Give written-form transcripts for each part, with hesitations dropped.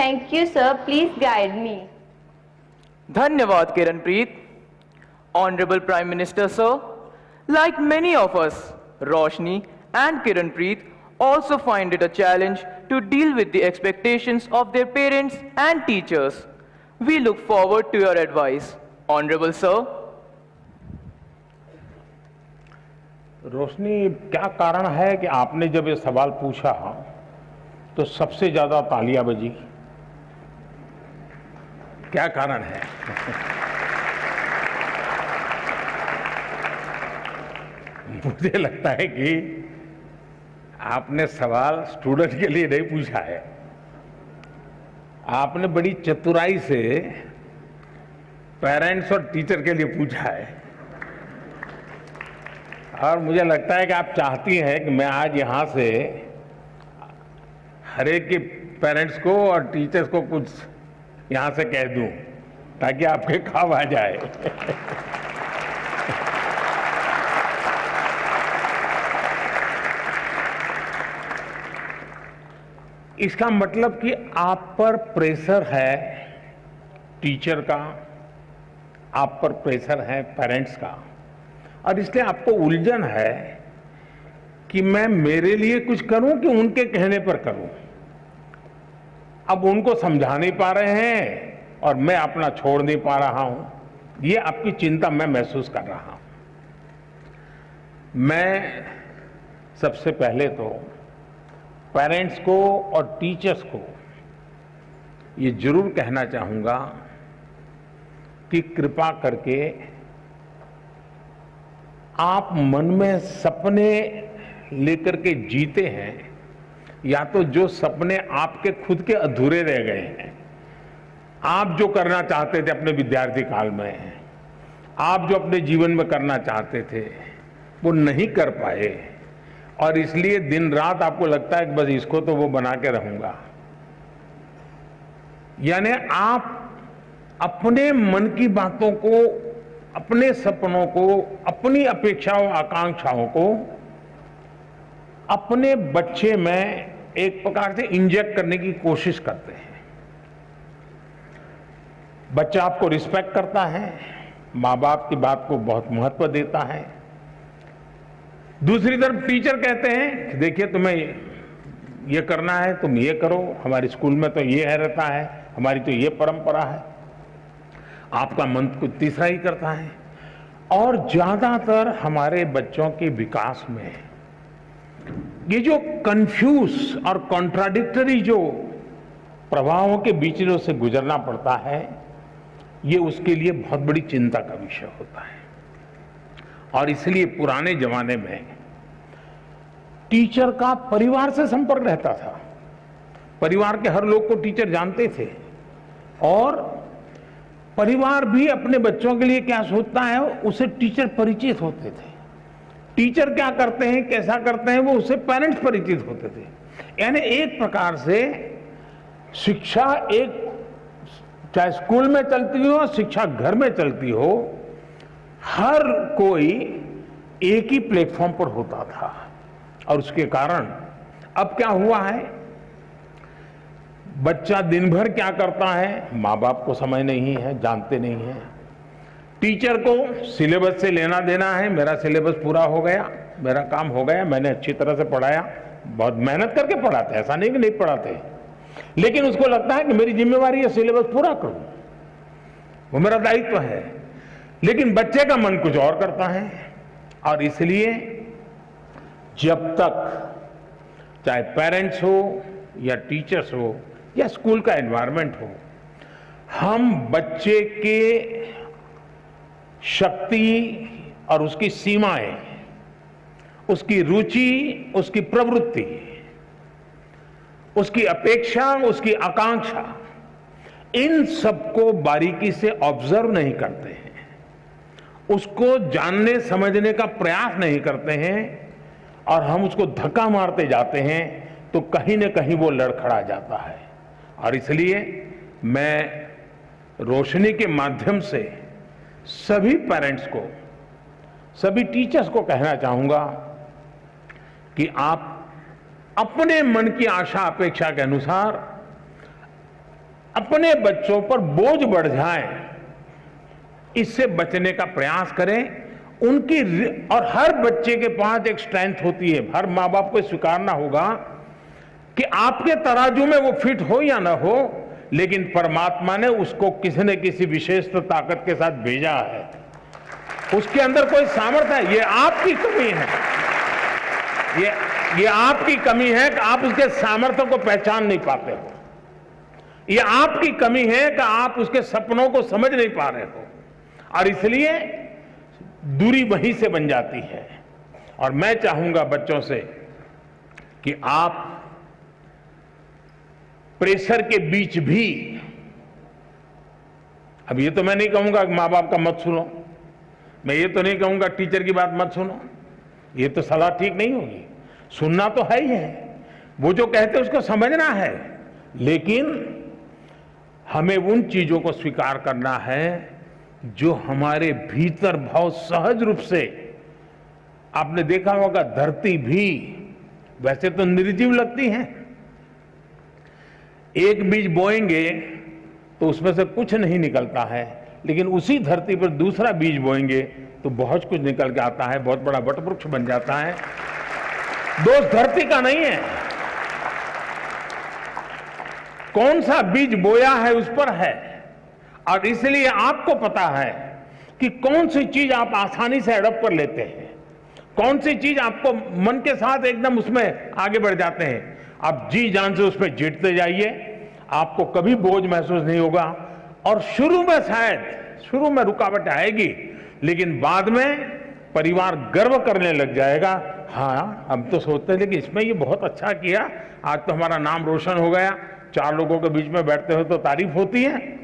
Thank you, sir. Please guide me. धन्यवाद Kiranpreet. Honorable Prime Minister sir, like many of us, Roshni and Kiranpreet also find it a challenge to deal with the expectations of their parents and teachers. We look forward to your advice. Honorable sir. रोशनी, क्या कारण है कि आपने जब ये सवाल पूछा तो सबसे ज्यादा तालियां बजी? क्या कारण है? मुझे लगता है कि आपने सवाल स्टूडेंट के लिए नहीं पूछा है, आपने बड़ी चतुराई से पेरेंट्स और टीचर के लिए पूछा है। और मुझे लगता है कि आप चाहती हैं कि मैं आज यहां से हर एक के पेरेंट्स को और टीचर्स को कुछ यहां से कह दूं ताकि आपके काम आ जाए। इसका मतलब कि आप पर प्रेशर है टीचर का, आप पर प्रेशर है पेरेंट्स का, और इसलिए आपको उलझन है कि मैं मेरे लिए कुछ करूं कि उनके कहने पर करूं। अब उनको समझा नहीं पा रहे हैं और मैं अपना छोड़ नहीं पा रहा हूं। ये आपकी चिंता मैं महसूस कर रहा हूं। मैं सबसे पहले तो पेरेंट्स को और टीचर्स को ये जरूर कहना चाहूंगा कि कृपा करके आप मन में सपने लेकर के जीते हैं, या तो जो सपने आपके खुद के अधूरे रह गए हैं, आप जो करना चाहते थे अपने विद्यार्थी काल में, आप जो अपने जीवन में करना चाहते थे वो नहीं कर पाए, और इसलिए दिन रात आपको लगता है कि बस इसको तो वो बना के रहूंगा। यानी आप अपने मन की बातों को, अपने सपनों को, अपनी अपेक्षाओं आकांक्षाओं को अपने बच्चे में एक प्रकार से इंजेक्ट करने की कोशिश करते हैं। बच्चा आपको रिस्पेक्ट करता है, माँ बाप की बात को बहुत महत्व देता है। दूसरी तरफ टीचर कहते हैं कि देखिए तुम्हें ये करना है, तुम ये करो, हमारे स्कूल में तो ये है रहता है, हमारी तो ये परंपरा है। आपका मन कुछ तीसरा ही करता है। और ज्यादातर हमारे बच्चों के विकास में ये जो कंफ्यूज और कॉन्ट्राडिक्टरी जो प्रभावों के बीच में उसे गुजरना पड़ता है, ये उसके लिए बहुत बड़ी चिंता का विषय होता है। और इसलिए पुराने जमाने में टीचर का परिवार से संपर्क रहता था। परिवार के हर लोग को टीचर जानते थे, और परिवार भी अपने बच्चों के लिए क्या सोचता है उसे टीचर परिचित होते थे। टीचर क्या करते हैं, कैसा करते हैं, वो उससे पेरेंट्स परिचित होते थे। यानी एक प्रकार से शिक्षा एक, चाहे स्कूल में चलती हो, शिक्षा घर में चलती हो, हर कोई एक ही प्लेटफॉर्म पर होता था। और उसके कारण अब क्या हुआ है, बच्चा दिन भर क्या करता है माँ बाप को समझ नहीं है, जानते नहीं है। टीचर को सिलेबस से लेना देना है, मेरा सिलेबस पूरा हो गया, मेरा काम हो गया, मैंने अच्छी तरह से पढ़ाया, बहुत मेहनत करके पढ़ाते, ऐसा नहीं कि नहीं पढ़ाते, लेकिन उसको लगता है कि मेरी जिम्मेवारी है सिलेबस पूरा करूं, वो मेरा दायित्व है। लेकिन बच्चे का मन कुछ और करता है। और इसलिए जब तक चाहे पेरेंट्स हो या टीचर्स हो या स्कूल का एनवायरनमेंट हो, हम बच्चे के शक्ति और उसकी सीमाएं, उसकी रुचि, उसकी प्रवृत्ति, उसकी अपेक्षा, उसकी आकांक्षा, इन सबको बारीकी से ऑब्जर्व नहीं करते हैं, उसको जानने समझने का प्रयास नहीं करते हैं, और हम उसको धक्का मारते जाते हैं, तो कहीं न कहीं वो लड़खड़ा जाता है। और इसलिए मैं रोशनी के माध्यम से सभी पेरेंट्स को, सभी टीचर्स को कहना चाहूंगा कि आप अपने मन की आशा अपेक्षा के अनुसार अपने बच्चों पर बोझ बढ़ जाए, इससे बचने का प्रयास करें। उनकी और हर बच्चे के पास एक स्ट्रेंथ होती है। हर माँ बाप को स्वीकारना होगा कि आपके तराजू में वो फिट हो या ना हो, लेकिन परमात्मा ने उसको किसी न किसी विशेष ताकत के साथ भेजा है। उसके अंदर कोई सामर्थ्य है। ये आपकी कमी है, ये आपकी कमी है कि आप उसके सामर्थ्य को पहचान नहीं पाते हो। ये आपकी कमी है कि आप उसके सपनों को समझ नहीं पा रहे हो, और इसलिए दूरी वहीं से बन जाती है। और मैं चाहूंगा बच्चों से कि आप प्रेशर के बीच भी, अब ये तो मैं नहीं कहूंगा कि माँ बाप का मत सुनो, मैं ये तो नहीं कहूंगा टीचर की बात मत सुनो, ये तो सलाह ठीक नहीं होगी। सुनना तो है ही है, वो जो कहते हैं उसको समझना है, लेकिन हमें उन चीजों को स्वीकार करना है जो हमारे भीतर बहुत सहज रूप से। आपने देखा होगा धरती भी वैसे तो निर्जीव लगती है, एक बीज बोएंगे तो उसमें से कुछ नहीं निकलता है, लेकिन उसी धरती पर दूसरा बीज बोएंगे तो बहुत कुछ निकल के आता है, बहुत बड़ा वटवृक्ष बन जाता है। दोष धरती का नहीं है, कौन सा बीज बोया है उस पर है। और इसलिए आपको पता है कि कौन सी चीज आप आसानी से एडॉप्ट कर लेते हैं, कौन सी चीज आपको मन के साथ एकदम उसमें आगे बढ़ जाते हैं। आप जी जान से उसमें जीतते जाइए, आपको कभी बोझ महसूस नहीं होगा। और शुरू में शायद शुरू में रुकावट आएगी, लेकिन बाद में परिवार गर्व करने लग जाएगा। हाँ, हम तो सोचते थे कि इसमें ये बहुत अच्छा किया, आज तो हमारा नाम रोशन हो गया। 4 लोगों के बीच में बैठते हो तो तारीफ होती है।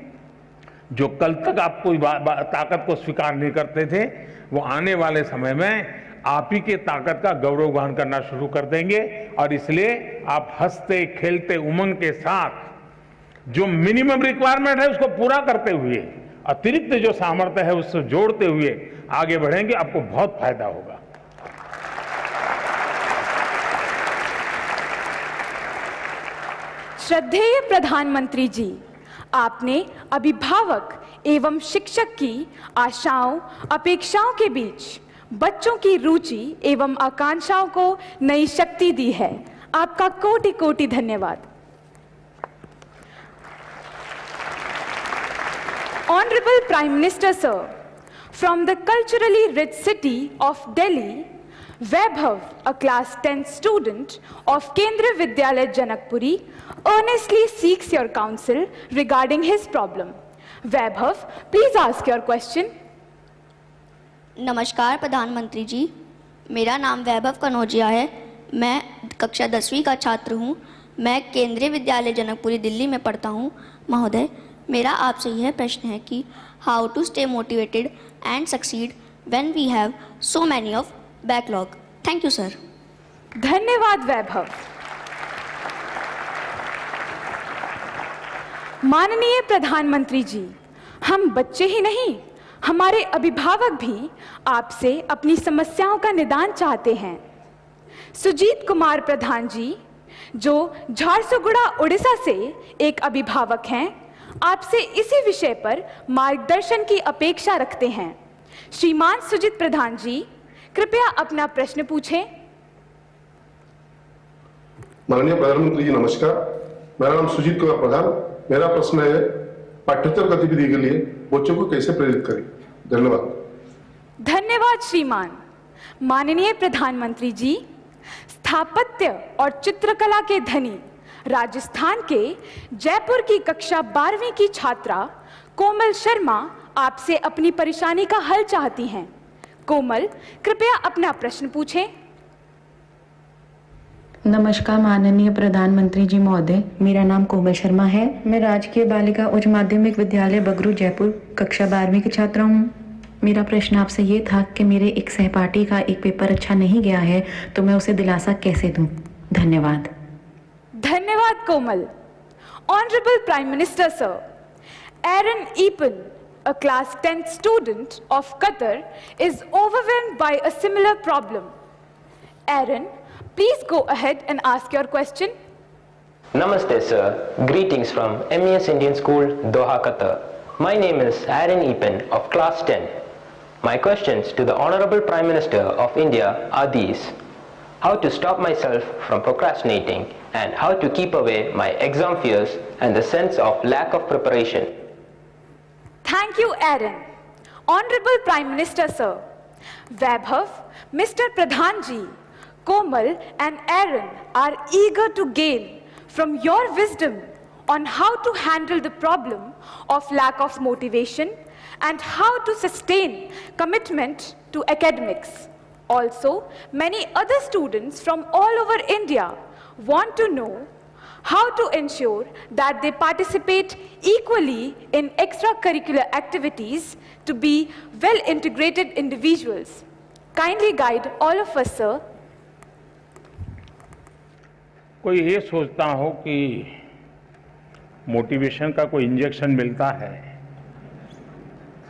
जो कल तक आपको ताकत को स्वीकार नहीं करते थे, वो आने वाले समय में आप ही के ताकत का गौरवगान करना शुरू कर देंगे। और इसलिए आप हंसते खेलते उमंग के साथ जो मिनिमम रिक्वायरमेंट है उसको पूरा करते हुए, अतिरिक्त जो सामर्थ्य है उससे जोड़ते हुए आगे बढ़ेंगे, आपको बहुत फायदा होगा। श्रद्धेय प्रधानमंत्री जी, आपने अभिभावक एवं शिक्षक की आशाओं अपेक्षाओं के बीच बच्चों की रुचि एवं आकांक्षाओं को नई शक्ति दी है। आपका कोटि कोटि धन्यवाद। Honorable Prime Minister Sir, from the culturally rich city of Delhi, Vaibhav, a class 10th student of Kendriya Vidyalaya Janakpuri, earnestly seeks your counsel regarding his problem. Vaibhav, please ask your question. नमस्कार प्रधानमंत्री जी, मेरा नाम वैभव कनौजिया है। मैं कक्षा 10वीं का छात्र हूँ। मैं केंद्रीय विद्यालय जनकपुरी दिल्ली में पढ़ता हूँ। महोदय, मेरा आपसे यह प्रश्न है कि how to stay motivated and succeed when we have so many of backlog. Thank you sir. धन्यवाद वैभव। माननीय प्रधानमंत्री जी, हम बच्चे ही नहीं, हमारे अभिभावक भी आपसे अपनी समस्याओं का निदान चाहते हैं। सुजीत कुमार प्रधान जी, जो झारसुगुड़ा उड़ीसा से एक अभिभावक हैं, आपसे इसी विषय पर मार्गदर्शन की अपेक्षा रखते हैं। श्रीमान सुजीत प्रधान जी, कृपया अपना प्रश्न पूछें। माननीय प्रधानमंत्री जी नमस्कार, मेरा नाम सुजीत कुमार प्रधान। मेरा प्रश्न है, पाठ्येतर गतिविधि के लिए बच्चों को कैसे प्रेरित करें? धन्यवाद। धन्यवाद श्रीमान। माननीय प्रधानमंत्री जी, स्थापत्य और चित्रकला के धनी राजस्थान के जयपुर की कक्षा 12वीं की छात्रा कोमल शर्मा आपसे अपनी परेशानी का हल चाहती हैं। कोमल, कृपया अपना प्रश्न पूछें। नमस्कार माननीय प्रधानमंत्री जी महोदय, मेरा नाम कोमल शर्मा है। मैं राजकीय बालिका उच्च माध्यमिक विद्यालय बगरू जयपुर कक्षा 12वीं की छात्रा हूँ। मेरा प्रश्न आपसे ये था कि मेरे एक सहपाठी का एक पेपर अच्छा नहीं गया है, तो मैं उसे दिलासा कैसे दूं? धन्यवाद। धन्यवाद Komal. Honourable prime minister sir, Aran Eapen, a class 10th student of Qatar, is overwhelmed by a similar problem. Aaron, please go ahead and ask your question. Namaste, sir. Greetings from MES Indian School, Doha, Qatar. My name is Aaron Epen of Class 10. My questions to the Honorable Prime Minister of India are these. How to stop myself from procrastinating and how to keep away my exam fears and the sense of lack of preparation. Thank you, Aaron. Honorable Prime Minister, sir. Vaibhav, Mr. Pradhan ji, Komal and Aaron are eager to gain from your wisdom on how to handle the problem of lack of motivation and how to sustain commitment to academics. Also, many other students from all over India want to know how to ensure that they participate equally in extracurricular activities to be well-integrated individuals. Kindly guide all of us, sir. कोई ये सोचता हो कि motivation का कोई injection मिलता है,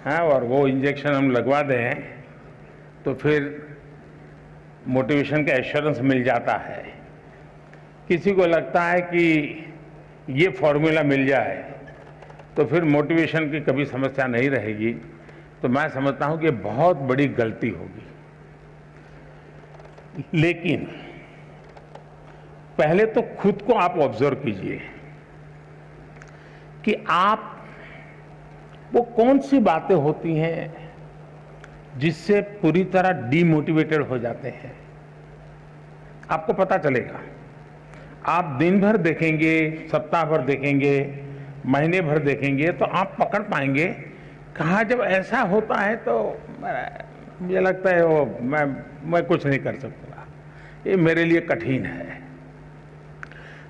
हाँ, और वो इंजेक्शन हम लगवा दें तो फिर मोटिवेशन का एश्योरेंस मिल जाता है। किसी को लगता है कि ये फॉर्मूला मिल जाए तो फिर मोटिवेशन की कभी समस्या नहीं रहेगी। तो मैं समझता हूं कि ये बहुत बड़ी गलती होगी। लेकिन पहले तो खुद को आप ऑब्जर्व कीजिए कि आप वो कौन सी बातें होती हैं जिससे पूरी तरह डीमोटिवेटेड हो जाते हैं। आपको पता चलेगा। आप दिन भर देखेंगे, सप्ताह भर देखेंगे, महीने भर देखेंगे तो आप पकड़ पाएंगे कहाँ जब ऐसा होता है तो मुझे लगता है वो मैं कुछ नहीं कर सकता, ये मेरे लिए कठिन है।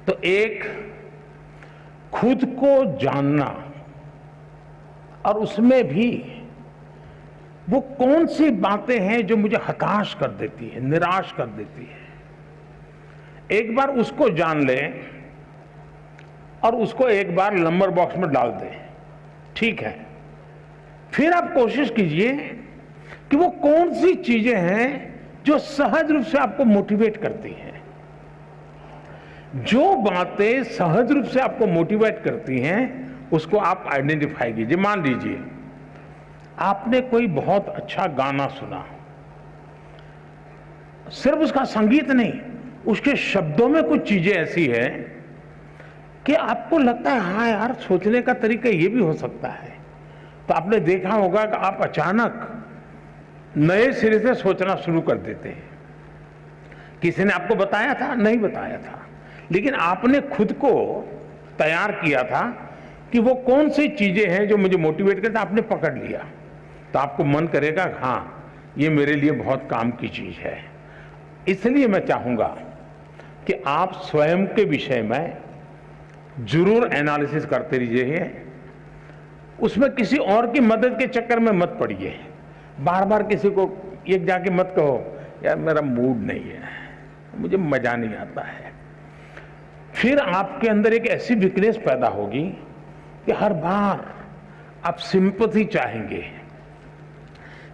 तो एक खुद को जानना और उसमें भी वो कौन सी बातें हैं जो मुझे हताश कर देती है, निराश कर देती है, एक बार उसको जान लें और उसको एक बार नंबर बॉक्स में डाल दें। ठीक है, फिर आप कोशिश कीजिए कि वो कौन सी चीजें हैं जो सहज रूप से आपको मोटिवेट करती हैं। जो बातें सहज रूप से आपको मोटिवेट करती हैं उसको आप आइडेंटिफाई कीजिए। मान लीजिए आपने कोई बहुत अच्छा गाना सुना, सिर्फ उसका संगीत नहीं, उसके शब्दों में कुछ चीजें ऐसी है कि आपको लगता है हाँ यार, सोचने का तरीका ये भी हो सकता है। तो आपने देखा होगा कि आप अचानक नए सिरे से सोचना शुरू कर देते हैं। किसी ने आपको बताया था? नहीं बताया था, लेकिन आपने खुद को तैयार किया था कि वो कौन सी चीजें हैं जो मुझे मोटिवेट करते, आपने पकड़ लिया तो आपको मन करेगा हाँ ये मेरे लिए बहुत काम की चीज है। इसलिए मैं चाहूंगा कि आप स्वयं के विषय में जरूर एनालिसिस करते रहिए, उसमें किसी और की मदद के चक्कर में मत पड़िए। बार बार किसी को एक जाके मत कहो यार मेरा मूड नहीं है, मुझे मजा नहीं आता है। फिर आपके अंदर एक ऐसी वीकनेस पैदा होगी कि हर बार आप सिंपैथी चाहेंगे।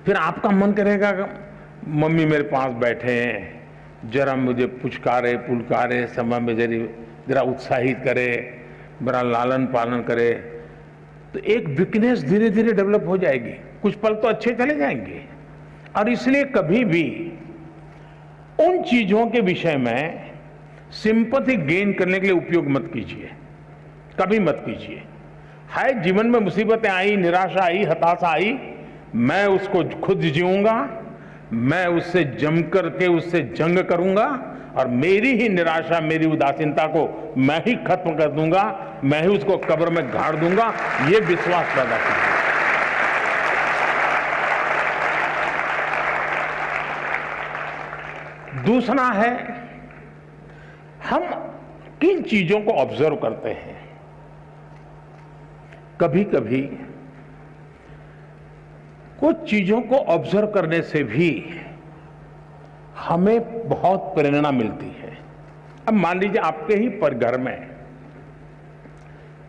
फिर आपका मन करेगा मम्मी मेरे पास बैठे हैं, जरा मुझे पुचकारे पुलकारे, समय में जरा उत्साहित करे, मेरा लालन पालन करे। तो एक वीकनेस धीरे धीरे डेवलप हो जाएगी। कुछ पल तो अच्छे चले जाएंगे। और इसलिए कभी भी उन चीजों के विषय में सिंपैथी गेन करने के लिए उपयोग मत कीजिए, कभी मत कीजिए। है जीवन में मुसीबतें आई, निराशा आई, हताशा आई, मैं उसको खुद जीऊंगा, मैं उससे जम करके उससे जंग करूंगा और मेरी ही निराशा, मेरी उदासीनता को मैं ही खत्म कर दूंगा, मैं ही उसको कब्र में गाड़ दूंगा। ये विश्वास पैदा कीजिए। दूसरा है, हम किन चीजों को ऑब्जर्व करते हैं। कभी कभी कुछ चीजों को ऑब्जर्व करने से भी हमें बहुत प्रेरणा मिलती है। अब मान लीजिए आपके ही पर घर में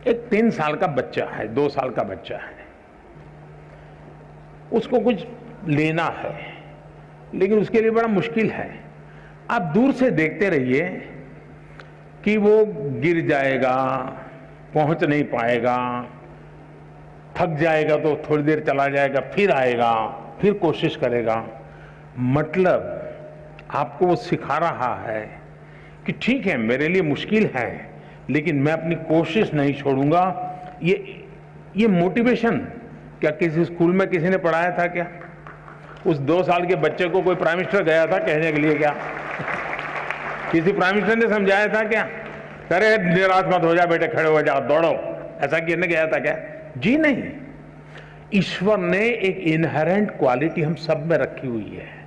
एक 3 साल का बच्चा है, 2 साल का बच्चा है, उसको कुछ लेना है लेकिन उसके लिए बड़ा मुश्किल है। आप दूर से देखते रहिए कि वो गिर जाएगा, पहुंच नहीं पाएगा, थक जाएगा तो थोड़ी देर चला जाएगा, फिर आएगा, फिर कोशिश करेगा। मतलब आपको वो सिखा रहा है कि ठीक है मेरे लिए मुश्किल है लेकिन मैं अपनी कोशिश नहीं छोड़ूंगा। ये मोटिवेशन क्या किसी स्कूल में किसी ने पढ़ाया था क्या? उस 2 साल के बच्चे को कोई प्राइम मिनिस्टर गया था कहने के लिए क्या? किसी प्राइम मिनिस्टर ने समझाया था क्या? अरे निराश मत हो जा बेटे, खड़े हो जाओ, दौड़ो, ऐसा कहने गया था क्या? जी नहीं। ईश्वर ने एक इनहेरेंट क्वालिटी हम सब में रखी हुई है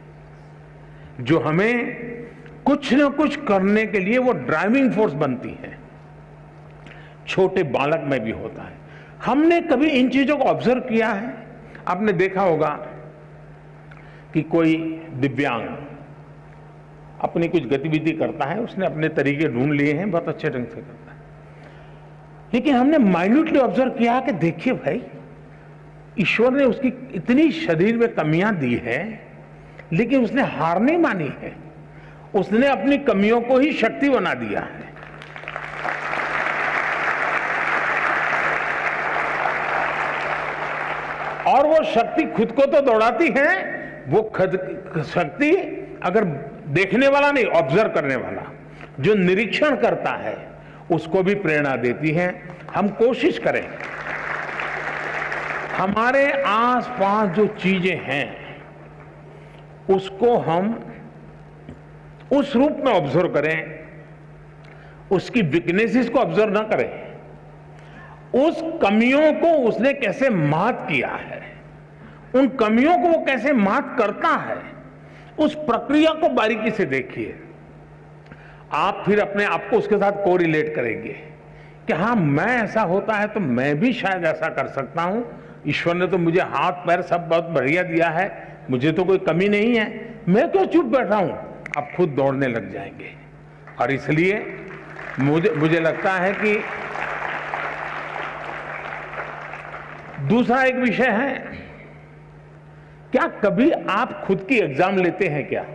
जो हमें कुछ ना कुछ करने के लिए वो ड्राइविंग फोर्स बनती है। छोटे बालक में भी होता है। हमने कभी इन चीजों को ऑब्जर्व किया है? आपने देखा होगा कि कोई दिव्यांग अपनी कुछ गतिविधि करता है, उसने अपने तरीके ढूंढ लिए हैं, बहुत अच्छे ढंग से करता है, लेकिन हमने माइन्यूटली ऑब्जर्व किया कि देखिए भाई, ईश्वर ने उसकी इतनी शरीर में कमियां दी है लेकिन उसने हार नहीं मानी है, उसने अपनी कमियों को ही शक्ति बना दिया है। और वो शक्ति खुद को तो दौड़ाती है, वो खुद शक्ति अगर देखने वाला नहीं, ऑब्जर्व करने वाला जो निरीक्षण करता है उसको भी प्रेरणा देती है। हम कोशिश करें हमारे आसपास जो चीजें हैं उसको हम उस रूप में ऑब्जर्व करें, उसकी वीकनेसेस को ऑब्जर्व ना करें, उस कमियों को उसने कैसे मात किया है, उन कमियों को वो कैसे मात करता है, उस प्रक्रिया को बारीकी से देखिए। आप फिर अपने आप को उसके साथ कोरिलेट करेंगे कि हाँ, मैं ऐसा होता है तो मैं भी शायद ऐसा कर सकता हूं। ईश्वर ने तो मुझे हाथ पैर सब बहुत बढ़िया दिया है, मुझे तो कोई कमी नहीं है, मैं क्यों चुप बैठा हूं? आप खुद दौड़ने लग जाएंगे। और इसलिए मुझे लगता है कि दूसरा एक विषय है, क्या कभी आप खुद की एग्जाम लेते हैं क्या?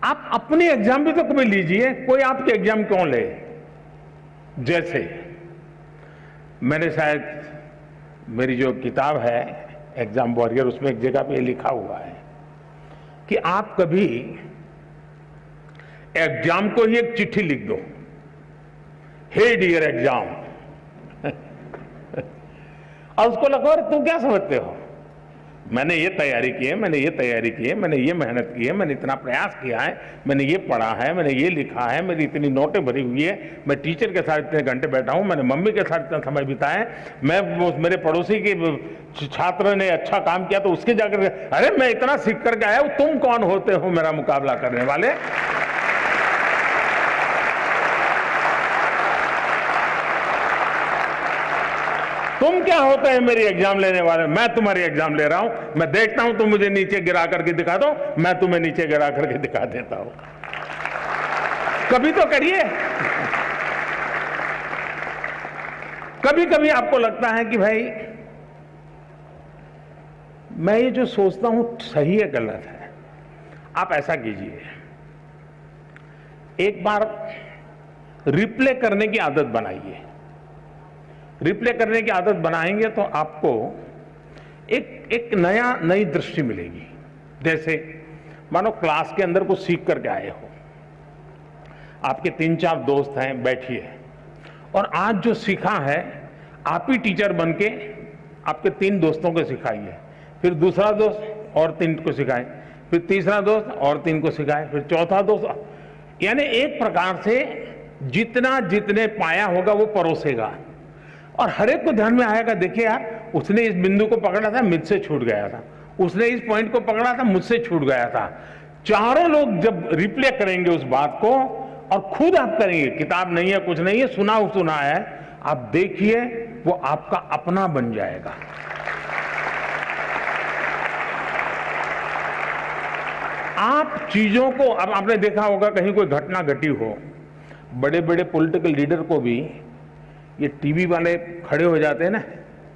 आप अपनी एग्जाम भी तो कभी लीजिए, कोई आपकी एग्जाम क्यों ले? जैसे मैंने शायद मेरी जो किताब है एग्जाम वॉरियर, उसमें एक जगह पे लिखा हुआ है कि आप कभी एग्जाम को ही एक चिट्ठी लिख दो, हे डियर एग्जाम, और उसको लगो अरे तुम क्या समझते हो, मैंने ये तैयारी की है, मैंने ये तैयारी की है, मैंने ये मेहनत की है, मैंने इतना प्रयास किया है, मैंने ये पढ़ा है, मैंने ये लिखा है, मेरी इतनी नोटें भरी हुई है, मैं टीचर के साथ इतने घंटे बैठा हूं, मैंने मम्मी के साथ इतना समय बिताया है, मैं मेरे पड़ोसी के छात्र ने अच्छा काम किया तो उसके जाकर अरे मैं इतना सीख करके आया हूं, तुम कौन होते हो मेरा मुकाबला करने वाले? तुम क्या होते हैं मेरी एग्जाम लेने वाले? मैं तुम्हारी एग्जाम ले रहा हूं, मैं देखता हूं तुम मुझे नीचे गिरा करके दिखा दो, मैं तुम्हें नीचे गिरा करके दिखा देता हूं। कभी तो करिए। कभी कभी आपको लगता है कि भाई मैं ये जो सोचता हूं सही है गलत है, आप ऐसा कीजिए, एक बार रिप्ले करने की आदत बनाइए। रिप्ले करने की आदत बनाएंगे तो आपको एक नई दृष्टि मिलेगी। जैसे मानो क्लास के अंदर कुछ सीख करके आए हो, आपके 3-4 दोस्त हैं, बैठिए और आज जो सीखा है आप ही टीचर बन के आपके 3 दोस्तों को सिखाइए, फिर दूसरा दोस्त और 3 को सिखाए, फिर तीसरा दोस्त और 3 को सिखाए, फिर चौथा दोस्त, यानी एक प्रकार से जितने पाया होगा वो परोसेगा और हर एक को ध्यान में आएगा, देखिए यार उसने इस बिंदु को पकड़ा था, मुझसे छूट गया था, उसने इस पॉइंट को पकड़ा था, मुझसे छूट गया था। चारों लोग जब रिप्ले करेंगे उस बात को और खुद आप करेंगे, किताब नहीं है कुछ नहीं है, सुना है, आप देखिए वो आपका अपना बन जाएगा। आप चीजों को, अब आपने देखा होगा कहीं कोई घटना घटी हो, बड़े बड़े पॉलिटिकल लीडर को भी ये टीवी वाले खड़े हो जाते हैं ना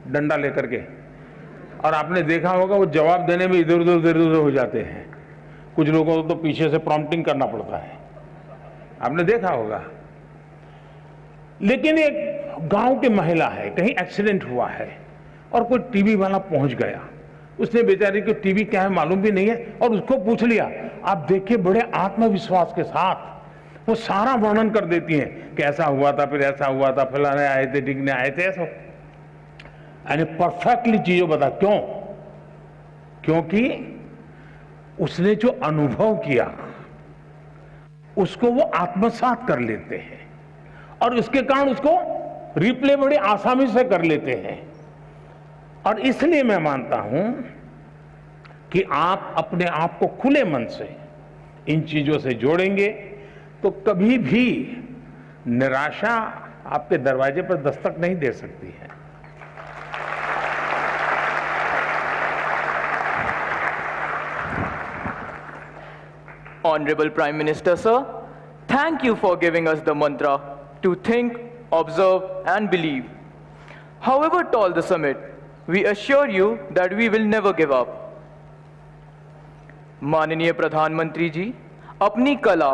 डंडा लेकर के, और आपने देखा होगा वो जवाब देने में इधर उधर हो जाते हैं। कुछ लोगों को तो पीछे से प्रॉम्प्टिंग करना पड़ता है, आपने देखा होगा। लेकिन एक गांव की महिला है, कहीं एक्सीडेंट हुआ है और कोई टीवी वाला पहुंच गया, उसने बेचारी को टीवी क्या है मालूम भी नहीं है और उसको पूछ लिया। आप देखिए बड़े आत्मविश्वास के साथ वो सारा वर्णन कर देती हैं कि ऐसा हुआ था, फिर ऐसा हुआ था, फलाने आए थे, डिगने आए थे, ऐसा यानी परफेक्टली चीजों बता। क्यों? क्योंकि उसने जो अनुभव किया उसको वो आत्मसात कर लेते हैं और इसके कारण उसको रिप्ले बड़ी आसानी से कर लेते हैं। और इसलिए मैं मानता हूं कि आप अपने आप को खुले मन से इन चीजों से जोड़ेंगे तो कभी भी निराशा आपके दरवाजे पर दस्तक नहीं दे सकती है। Honorable Prime Minister, sir, thank you for giving us the mantra to think, observe and believe. However tall the summit, we assure you that we will never give up. माननीय प्रधानमंत्री जी, अपनी कला,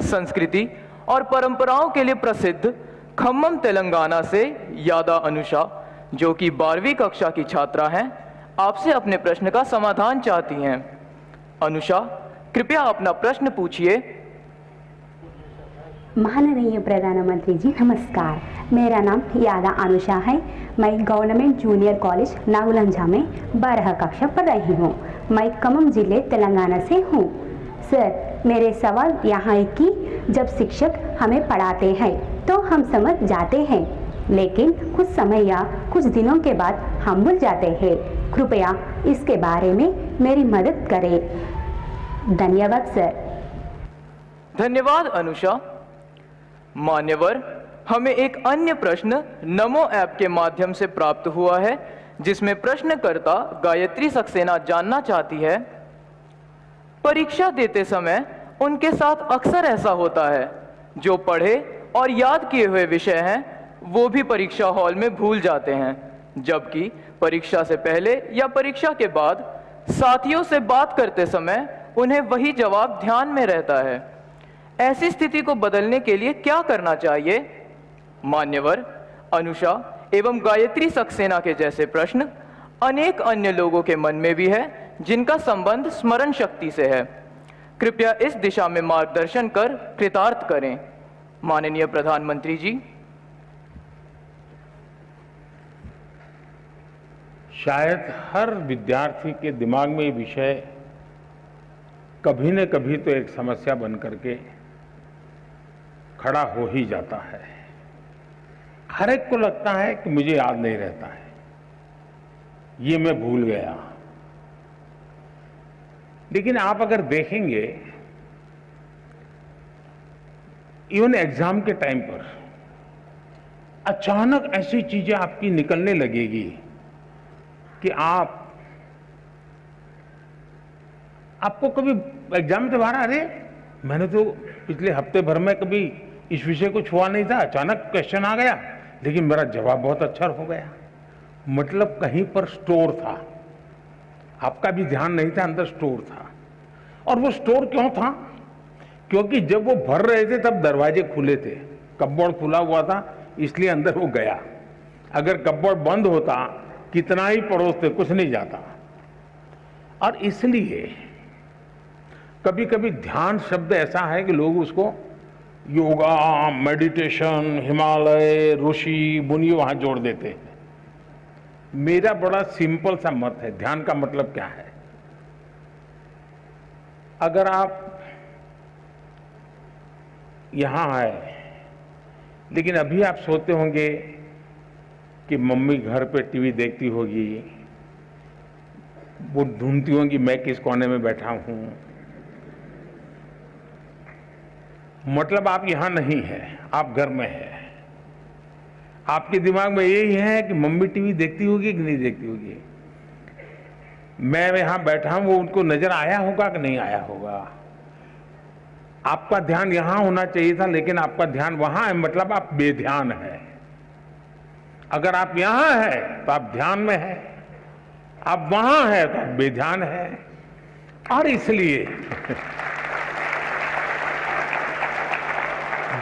संस्कृति और परंपराओं के लिए प्रसिद्ध खम्मम तेलंगाना से यादा अनुषा, जो कि 12वीं कक्षा की छात्रा हैं, आपसे अपने प्रश्न का समाधान चाहती हैं। अनुषा, कृपया अपना प्रश्न पूछिए। माननीय प्रधानमंत्री जी नमस्कार, मेरा नाम यादा अनुषा है। मैं गवर्नमेंट जूनियर कॉलेज नागुलंजा में 12 कक्षा पढ़ रही हूँ। मैं खम्मम जिले तेलंगाना से हूँ। सर, मेरे सवाल यहाँ है कि जब शिक्षक हमें पढ़ाते हैं तो हम समझ जाते हैं, लेकिन कुछ समय या कुछ दिनों के बाद हम भूल जाते हैं। कृपया इसके बारे में मेरी मदद करें। धन्यवाद सर। धन्यवाद अनुषा। मान्यवर, हमें एक अन्य प्रश्न नमो ऐप के माध्यम से प्राप्त हुआ है, जिसमें प्रश्नकर्ता गायत्री सक्सेना जानना चाहती है, परीक्षा देते समय उनके साथ अक्सर ऐसा होता है, जो पढ़े और याद किए हुए विषय हैं वो भी परीक्षा हॉल में भूल जाते हैं, जबकि परीक्षा से पहले या परीक्षा के बाद साथियों से बात करते समय उन्हें वही जवाब ध्यान में रहता है। ऐसी स्थिति को बदलने के लिए क्या करना चाहिए? मान्यवर, अनुषा एवं गायत्री सक्सेना के जैसे प्रश्न अनेक अन्य लोगों के मन में भी है, जिनका संबंध स्मरण शक्ति से है। कृपया इस दिशा में मार्गदर्शन कर कृतार्थ करें। माननीय प्रधानमंत्री जी। शायद हर विद्यार्थी के दिमाग में ये विषय कभी न कभी तो एक समस्या बन करके खड़ा हो ही जाता है। हर एक को लगता है कि मुझे याद नहीं रहता है, ये मैं भूल गया। लेकिन आप अगर देखेंगे, इवन एग्जाम के टाइम पर अचानक ऐसी चीजें आपकी निकलने लगेगी कि आपको कभी एग्जाम में दोबारा, अरे मैंने तो पिछले हफ्ते भर में कभी इस विषय को छुआ नहीं था, अचानक क्वेश्चन आ गया, लेकिन मेरा जवाब बहुत अच्छा हो गया। मतलब कहीं पर स्टोर था, आपका भी ध्यान नहीं था, अंदर स्टोर था। और वो स्टोर क्यों था? क्योंकि जब वो भर रहे थे तब दरवाजे खुले थे, कपबोर्ड खुला हुआ था, इसलिए अंदर वो गया। अगर कपबोर्ड बंद होता, कितना ही पड़ोसते, कुछ नहीं जाता। और इसलिए कभी कभी ध्यान शब्द ऐसा है कि लोग उसको योगा, मेडिटेशन, हिमालय, ऋषि, मुनि वहां जोड़ देते हैं। मेरा बड़ा सिंपल सा मत है, ध्यान का मतलब क्या है? अगर आप यहां आए, लेकिन अभी आप सोचते होंगे कि मम्मी घर पे टीवी देखती होगी, वो ढूंढती होंगी मैं किस कोने में बैठा हूं। मतलब आप यहां नहीं है, आप घर में है। आपके दिमाग में यही है कि मम्मी टीवी देखती होगी कि नहीं देखती होगी, मैं यहां बैठा हूं, वो उनको नजर आया होगा कि नहीं आया होगा। आपका ध्यान यहां होना चाहिए था, लेकिन आपका ध्यान वहां है, मतलब आप बेध्यान है। अगर आप यहां हैं तो आप ध्यान में हैं, आप वहां हैं तो आप बेध्यान है। और इसलिए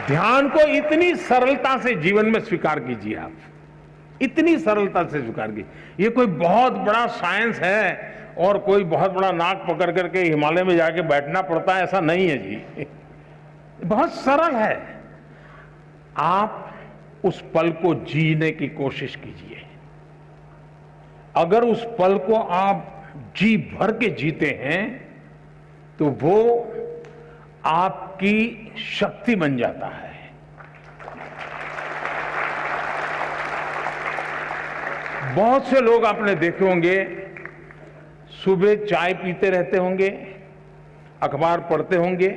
ध्यान को इतनी सरलता से जीवन में स्वीकार कीजिए आप, इतनी सरलता से स्वीकार कीजिए। ये कोई बहुत बड़ा साइंस है और कोई बहुत बड़ा नाक पकड़ करके हिमालय में जाके बैठना पड़ता है, ऐसा नहीं है जी। बहुत सरल है। आप उस पल को जीने की कोशिश कीजिए। अगर उस पल को आप जी भर के जीते हैं तो वो आपकी शक्ति बन जाता है। बहुत से लोग आपने देखे होंगे सुबह चाय पीते रहते होंगे, अखबार पढ़ते होंगे,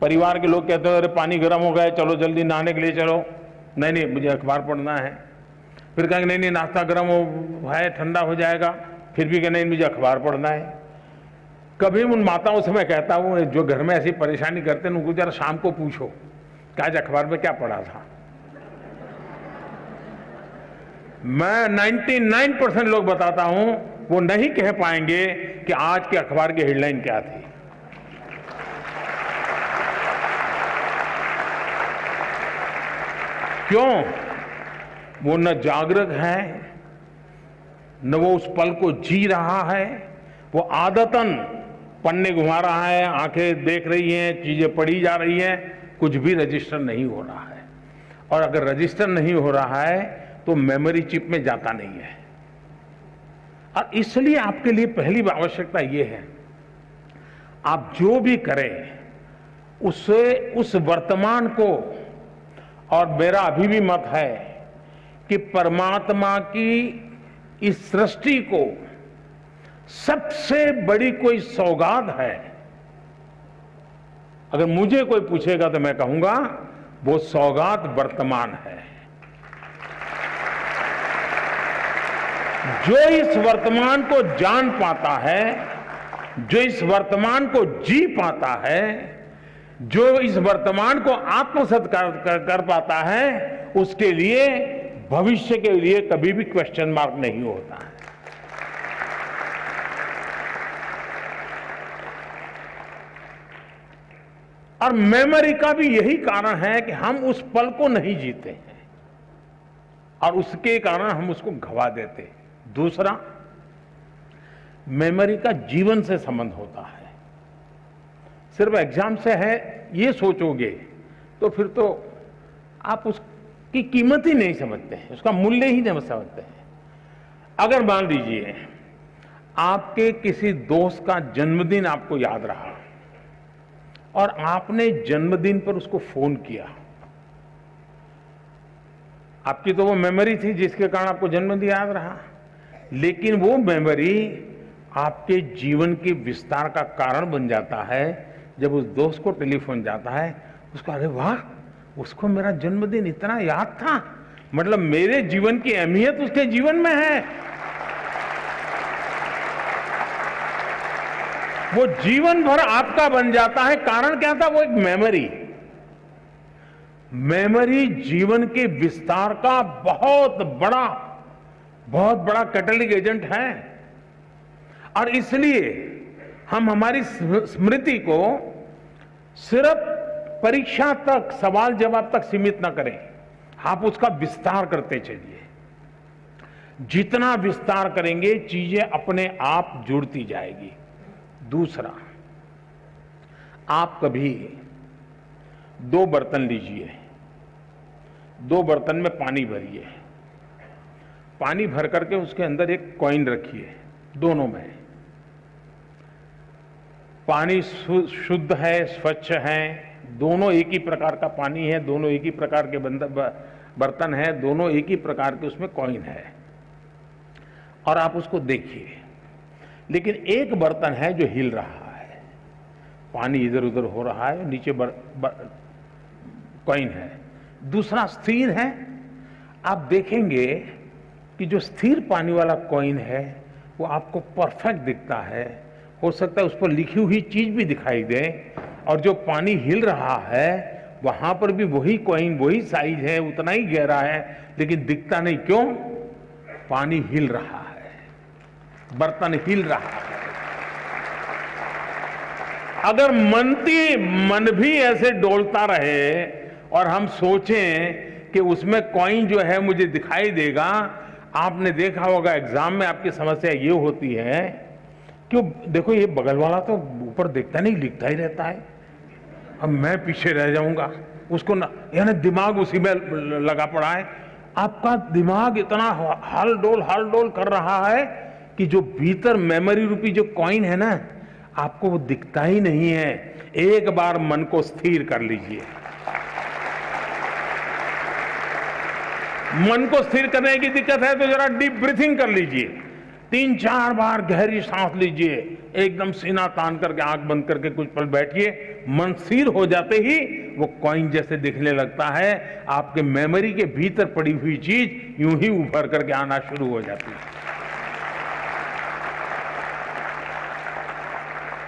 परिवार के लोग कहते हैं अरे पानी गर्म हो गया, चलो जल्दी नहाने के लिए चलो। नहीं नहीं मुझे अखबार पढ़ना है। फिर कहेंगे नहीं नहीं नाश्ता गर्म हो है, ठंडा हो जाएगा। फिर भी कहें नहीं मुझे अखबार पढ़ना है। कभी उन माताओं से मैं कहता हूं जो घर में ऐसी परेशानी करते हैं उनको जरा शाम को पूछो कि आज अखबार में क्या पढ़ा था। मैं 99% लोग बताता हूं वो नहीं कह पाएंगे कि आज के अखबार की हेडलाइन क्या थी। क्यों? वो न जागरूक है, न वो उस पल को जी रहा है। वो आदतन पन्ने घुमा रहा है, आंखें देख रही हैं, चीजें पढ़ी जा रही हैं, कुछ भी रजिस्टर नहीं हो रहा है। और अगर रजिस्टर नहीं हो रहा है तो मेमोरी चिप में जाता नहीं है। और इसलिए आपके लिए पहली आवश्यकता यह है, आप जो भी करें उससे उस वर्तमान को, और मेरा अभी भी मत है कि परमात्मा की इस सृष्टि को सबसे बड़ी कोई सौगात है। अगर मुझे कोई पूछेगा तो मैं कहूंगा वो सौगात वर्तमान है। जो इस वर्तमान को जान पाता है, जो इस वर्तमान को जी पाता है, जो इस वर्तमान को आत्मसात कर पाता है, उसके लिए भविष्य के लिए कभी भी क्वेश्चन मार्क नहीं होता है। और मेमोरी का भी यही कारण है कि हम उस पल को नहीं जीते हैं और उसके कारण हम उसको गवा देते हैं। दूसरा, मेमोरी का जीवन से संबंध होता है। सिर्फ एग्जाम से है ये सोचोगे तो फिर तो आप उसकी कीमत ही नहीं समझते हैं, उसका मूल्य ही नहीं समझते हैं। अगर मान लीजिए आपके किसी दोस्त का जन्मदिन आपको याद रहा और आपने जन्मदिन पर उसको फोन किया, आपकी तो वो मेमोरी थी जिसके कारण आपको जन्मदिन याद रहा, लेकिन वो मेमोरी आपके जीवन के विस्तार का कारण बन जाता है। जब उस दोस्त को टेलीफोन जाता है, उसको अरे वाह, उसको मेरा जन्मदिन इतना याद था, मतलब मेरे जीवन की अहमियत उसके जीवन में है। वो जीवन भर आपका बन जाता है। कारण क्या था? वो एक मेमोरी। मेमोरी जीवन के विस्तार का बहुत बड़ा कैटलिक एजेंट है। और इसलिए हम हमारी स्मृति को सिर्फ परीक्षा तक, सवाल जवाब तक सीमित ना करें, आप उसका विस्तार करते चलिए। जितना विस्तार करेंगे चीजें अपने आप जुड़ती जाएगी। दूसरा, आप कभी 2 बर्तन लीजिए, 2 बर्तन में पानी भरिए, पानी भर करके उसके अंदर एक कॉइन रखिए, दोनों में। पानी शुद्ध है, स्वच्छ है, दोनों एक ही प्रकार का पानी है, दोनों एक ही प्रकार के बर्तन है, दोनों एक ही प्रकार के उसमें कॉइन है। और आप उसको देखिए, लेकिन एक बर्तन है जो हिल रहा है, पानी इधर उधर हो रहा है, नीचे कॉइन है। दूसरा स्थिर है। आप देखेंगे कि जो स्थिर पानी वाला कॉइन है वो आपको परफेक्ट दिखता है, हो सकता है उस पर लिखी हुई चीज भी दिखाई दे। और जो पानी हिल रहा है वहां पर भी वही कॉइन, वही साइज है, उतना ही गहरा है, लेकिन दिखता नहीं। क्यों? पानी हिल रहा है, बर्तन हिल रहा है। अगर मन भी ऐसे डोलता रहे और हम सोचें कि उसमें कॉइन जो है मुझे दिखाई देगा, आपने देखा होगा एग्जाम में आपकी समस्या ये होती है कि देखो ये बगल वाला तो ऊपर देखता नहीं, लिखता ही रहता है, अब मैं पीछे रह जाऊंगा, उसको ना, यानी दिमाग उसी में लगा पड़ा है। आपका दिमाग इतना हाल डोल कर रहा है कि जो भीतर मेमोरी रूपी जो कॉइन है ना, आपको वो दिखता ही नहीं है। एक बार मन को स्थिर कर लीजिए। मन को स्थिर करने की दिक्कत है तो जरा डीप ब्रीथिंग कर लीजिए, 3-4 बार गहरी सांस लीजिए, एकदम सीना तान करके आंख बंद करके कुछ पल बैठिए। मन स्थिर हो जाते ही वो कॉइन जैसे दिखने लगता है, आपके मेमोरी के भीतर पड़ी हुई चीज यूं ही उभर करके आना शुरू हो जाती है।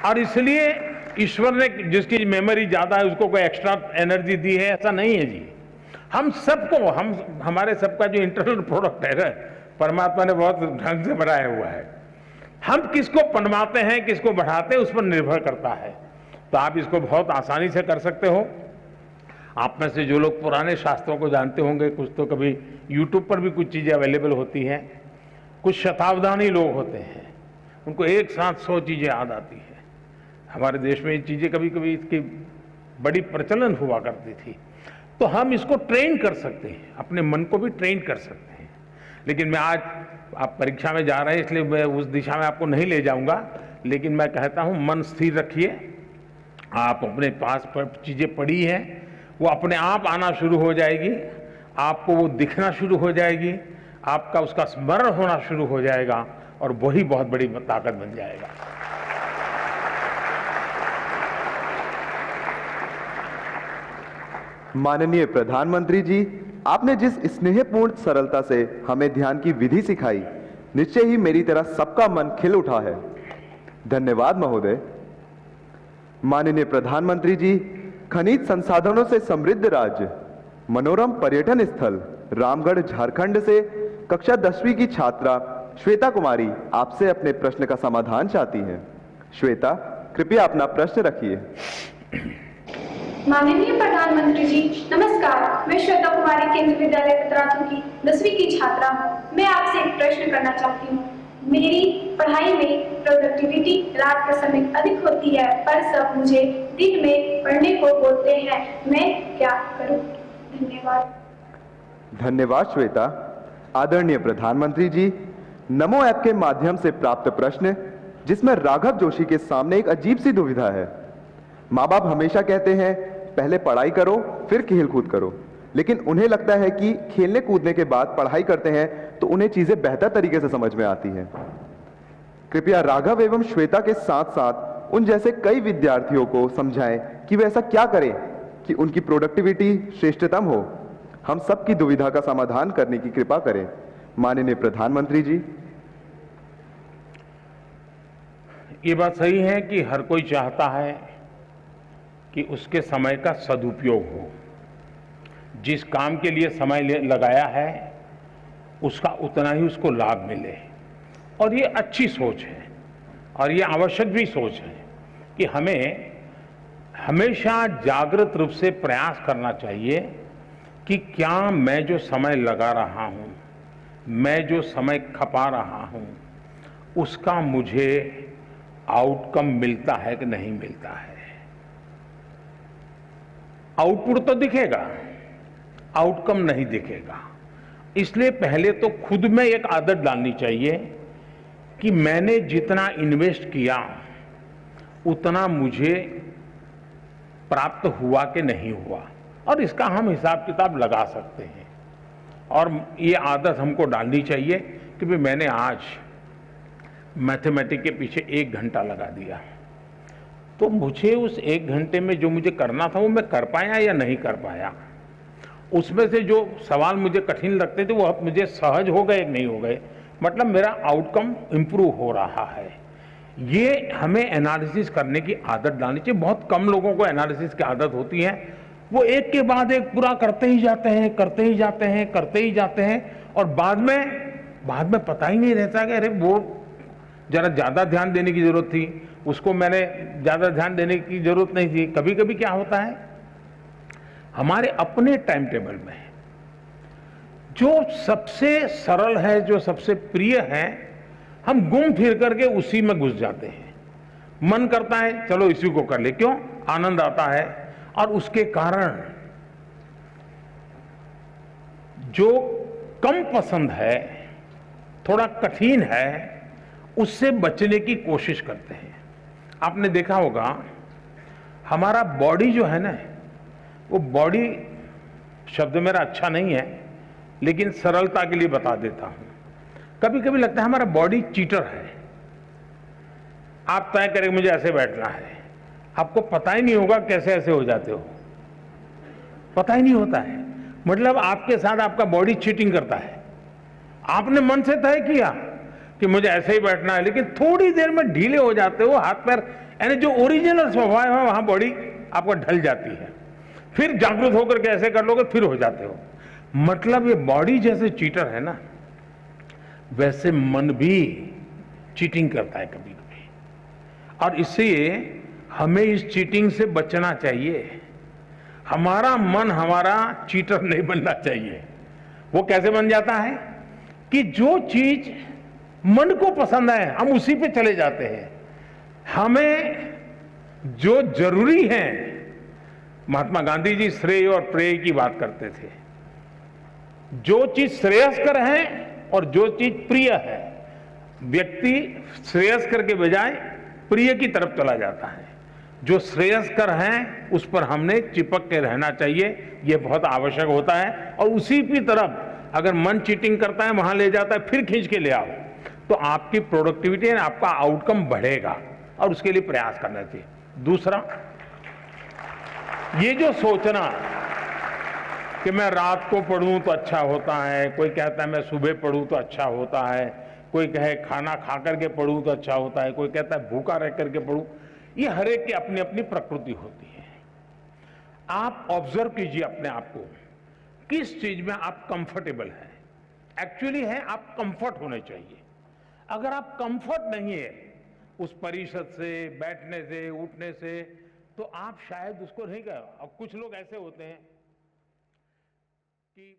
और इसलिए ईश्वर ने जिसकी मेमोरी ज्यादा है उसको कोई एक्स्ट्रा एनर्जी दी है, ऐसा नहीं है जी। हम सबको, हमारे सबका जो इंटरनल प्रोडक्ट है ना, परमात्मा ने बहुत ढंग से बनाया हुआ है। हम किसको पनवाते हैं, किसको बढ़ाते हैं, उस पर निर्भर करता है। तो आप इसको बहुत आसानी से कर सकते हो। आप में से जो लोग पुराने शास्त्रों को जानते होंगे, कुछ तो कभी YouTube पर भी कुछ चीजें अवेलेबल होती हैं, कुछ शताब्दानी लोग होते हैं, उनको एक साथ 100 चीजें याद आती है। हमारे देश में ये चीजें कभी कभी इसकी बड़ी प्रचलन हुआ करती थी। तो हम इसको ट्रेन कर सकते हैं, अपने मन को भी ट्रेन कर सकते हैं। लेकिन मैं आज, आप परीक्षा में जा रहे हैं इसलिए मैं उस दिशा में आपको नहीं ले जाऊंगा, लेकिन मैं कहता हूं मन स्थिर रखिए। आप अपने पास चीजें पड़ी हैं, वो अपने आप आना शुरू हो जाएगी, आपको वो दिखना शुरू हो जाएगी, आपका उसका स्मरण होना शुरू हो जाएगा और वही बहुत बड़ी ताकत बन जाएगा। माननीय प्रधानमंत्री जी, आपने जिस स्नेहपूर्ण सरलता से हमें ध्यान की विधि सिखाई, निश्चय ही मेरी तरह सबका मन खिल उठा है। धन्यवाद महोदय। माननीय प्रधानमंत्री जी, खनिज संसाधनों से समृद्ध राज्य, मनोरम पर्यटन स्थल रामगढ़ झारखंड से कक्षा 10वीं की छात्रा श्वेता कुमारी आपसे अपने प्रश्न का समाधान चाहती हैं। श्वेता, कृपया अपना प्रश्न रखिए। माननीय प्रधानमंत्री जी नमस्कार, मैं श्वेता कुमारी केंद्रीय विद्यालय पतरातू की 10वीं की छात्रा हूँ। मैं आपसे एक प्रश्न करना चाहती हूँ। मेरी पढ़ाई में प्रोडक्टिविटी रात के समय अधिक होती है, पर सब मुझे दिन में पढ़ने को बोलते हैं, मैं क्या करूँ? धन्यवाद। धन्यवाद श्वेता। आदरणीय प्रधानमंत्री जी, नमो ऐप के माध्यम से प्राप्त प्रश्न जिसमें राघव जोशी के सामने एक अजीब सी दुविधा है। माँ बाप हमेशा कहते हैं पहले पढ़ाई करो फिर खेल कूद करो, लेकिन उन्हें लगता है कि खेलने कूदने के बाद पढ़ाई करते हैं तो उन्हें चीजें बेहतर तरीके से समझ में आती हैं। कृपया राघव एवं श्वेता के साथ साथ उन जैसे कई विद्यार्थियों को समझाएं कि वे ऐसा क्या करें कि उनकी प्रोडक्टिविटी श्रेष्ठतम हो। हम सबकी दुविधा का समाधान करने की कृपा करें। माननीय प्रधानमंत्री जी। ये बात सही है कि हर कोई चाहता है कि उसके समय का सदुपयोग हो, जिस काम के लिए समय लगाया है उसका उतना ही उसको लाभ मिले। और ये अच्छी सोच है और ये आवश्यक भी सोच है कि हमें हमेशा जागृत रूप से प्रयास करना चाहिए कि क्या मैं जो समय लगा रहा हूं, मैं जो समय खपा रहा हूं, उसका मुझे आउटकम मिलता है कि नहीं मिलता है। आउटपुट तो दिखेगा, आउटकम नहीं दिखेगा। इसलिए पहले तो खुद में एक आदत डालनी चाहिए कि मैंने जितना इन्वेस्ट किया उतना मुझे प्राप्त हुआ कि नहीं हुआ, और इसका हम हिसाब किताब लगा सकते हैं। और ये आदत हमको डालनी चाहिए कि भाई मैंने आज मैथमेटिक्स के पीछे 1 घंटा लगा दिया, तो मुझे उस 1 घंटे में जो मुझे करना था वो मैं कर पाया या नहीं कर पाया। उसमें से जो सवाल मुझे कठिन लगते थे वो मुझे सहज हो गए नहीं हो गए, मतलब मेरा आउटकम इंप्रूव हो रहा है। ये हमें एनालिसिस करने की आदत डालनी चाहिए। बहुत कम लोगों को एनालिसिस की आदत होती है, वो एक के बाद एक पूरा करते ही जाते हैं, करते ही जाते हैं, करते ही जाते हैं, और बाद में पता ही नहीं रहता कि अरे वो जरा ज़्यादा ध्यान देने की ज़रूरत थी, उसको मैंने ज़्यादा ध्यान देने की ज़रूरत नहीं थी। कभी कभी क्या होता है, हमारे अपने टाइम टेबल में जो सबसे सरल है, जो सबसे प्रिय है, हम घूम फिर करके उसी में घुस जाते हैं। मन करता है चलो इसी को कर ले, क्यों? आनंद आता है। और उसके कारण जो कम पसंद है, थोड़ा कठिन है, उससे बचने की कोशिश करते हैं। आपने देखा होगा हमारा बॉडी जो है ना, वो बॉडी शब्द मेरा अच्छा नहीं है, लेकिन सरलता के लिए बता देता हूं। कभी कभी लगता है हमारा बॉडी चीटर है। आप तय करें मुझे ऐसे बैठना है, आपको पता ही नहीं होगा कैसे ऐसे हो जाते हो, पता ही नहीं होता है। मतलब आपके साथ आपका बॉडी चीटिंग करता है। आपने मन से तय किया कि मुझे ऐसे ही बैठना है, लेकिन थोड़ी देर में ढीले हो जाते हो, हाथ पैर, यानी जो ओरिजिनल स्वभाव है वहां बॉडी आपको ढल जाती है। फिर जागरूक होकर के ऐसे कर लोगे, फिर हो जाते हो। मतलब ये बॉडी जैसे चीटर है ना, वैसे मन भी चीटिंग करता है कभी कभी। और इसलिए हमें इस चीटिंग से बचना चाहिए। हमारा मन हमारा चीटर नहीं बनना चाहिए। वो कैसे बन जाता है कि जो चीज मन को पसंद है हम उसी पे चले जाते हैं। हमें जो जरूरी है, महात्मा गांधी जी श्रेय और प्रेय की बात करते थे। जो चीज श्रेयस्कर है और जो चीज प्रिय है, व्यक्ति श्रेयस्कर के बजाय प्रिय की तरफ चला जाता है। जो श्रेयस्कर है उस पर हमने चिपक के रहना चाहिए, यह बहुत आवश्यक होता है। और उसी की तरफ अगर मन चीटिंग करता है, वहां ले जाता है, फिर खींच के ले आओ, तो आपकी प्रोडक्टिविटी, आपका आउटकम बढ़ेगा। और उसके लिए प्रयास करना चाहिए। दूसरा, ये जो सोचना कि मैं रात को पढ़ूं तो अच्छा होता है, कोई कहता है मैं सुबह पढ़ूं तो अच्छा होता है, कोई कहे खाना खा करके पढ़ूं तो अच्छा होता है, कोई कहता है भूखा रह करके पढ़ूं, ये हर एक की अपनी अपनी प्रकृति होती है। आप ऑब्जर्व कीजिए अपने आप को, किस चीज में आप कंफर्टेबल हैं। एक्चुअली है आप कंफर्ट होने चाहिए। अगर आप कंफर्ट नहीं है उस परिषद से, बैठने से, उठने से, तो आप शायद उसको नहीं कर। अब कुछ लोग ऐसे होते हैं कि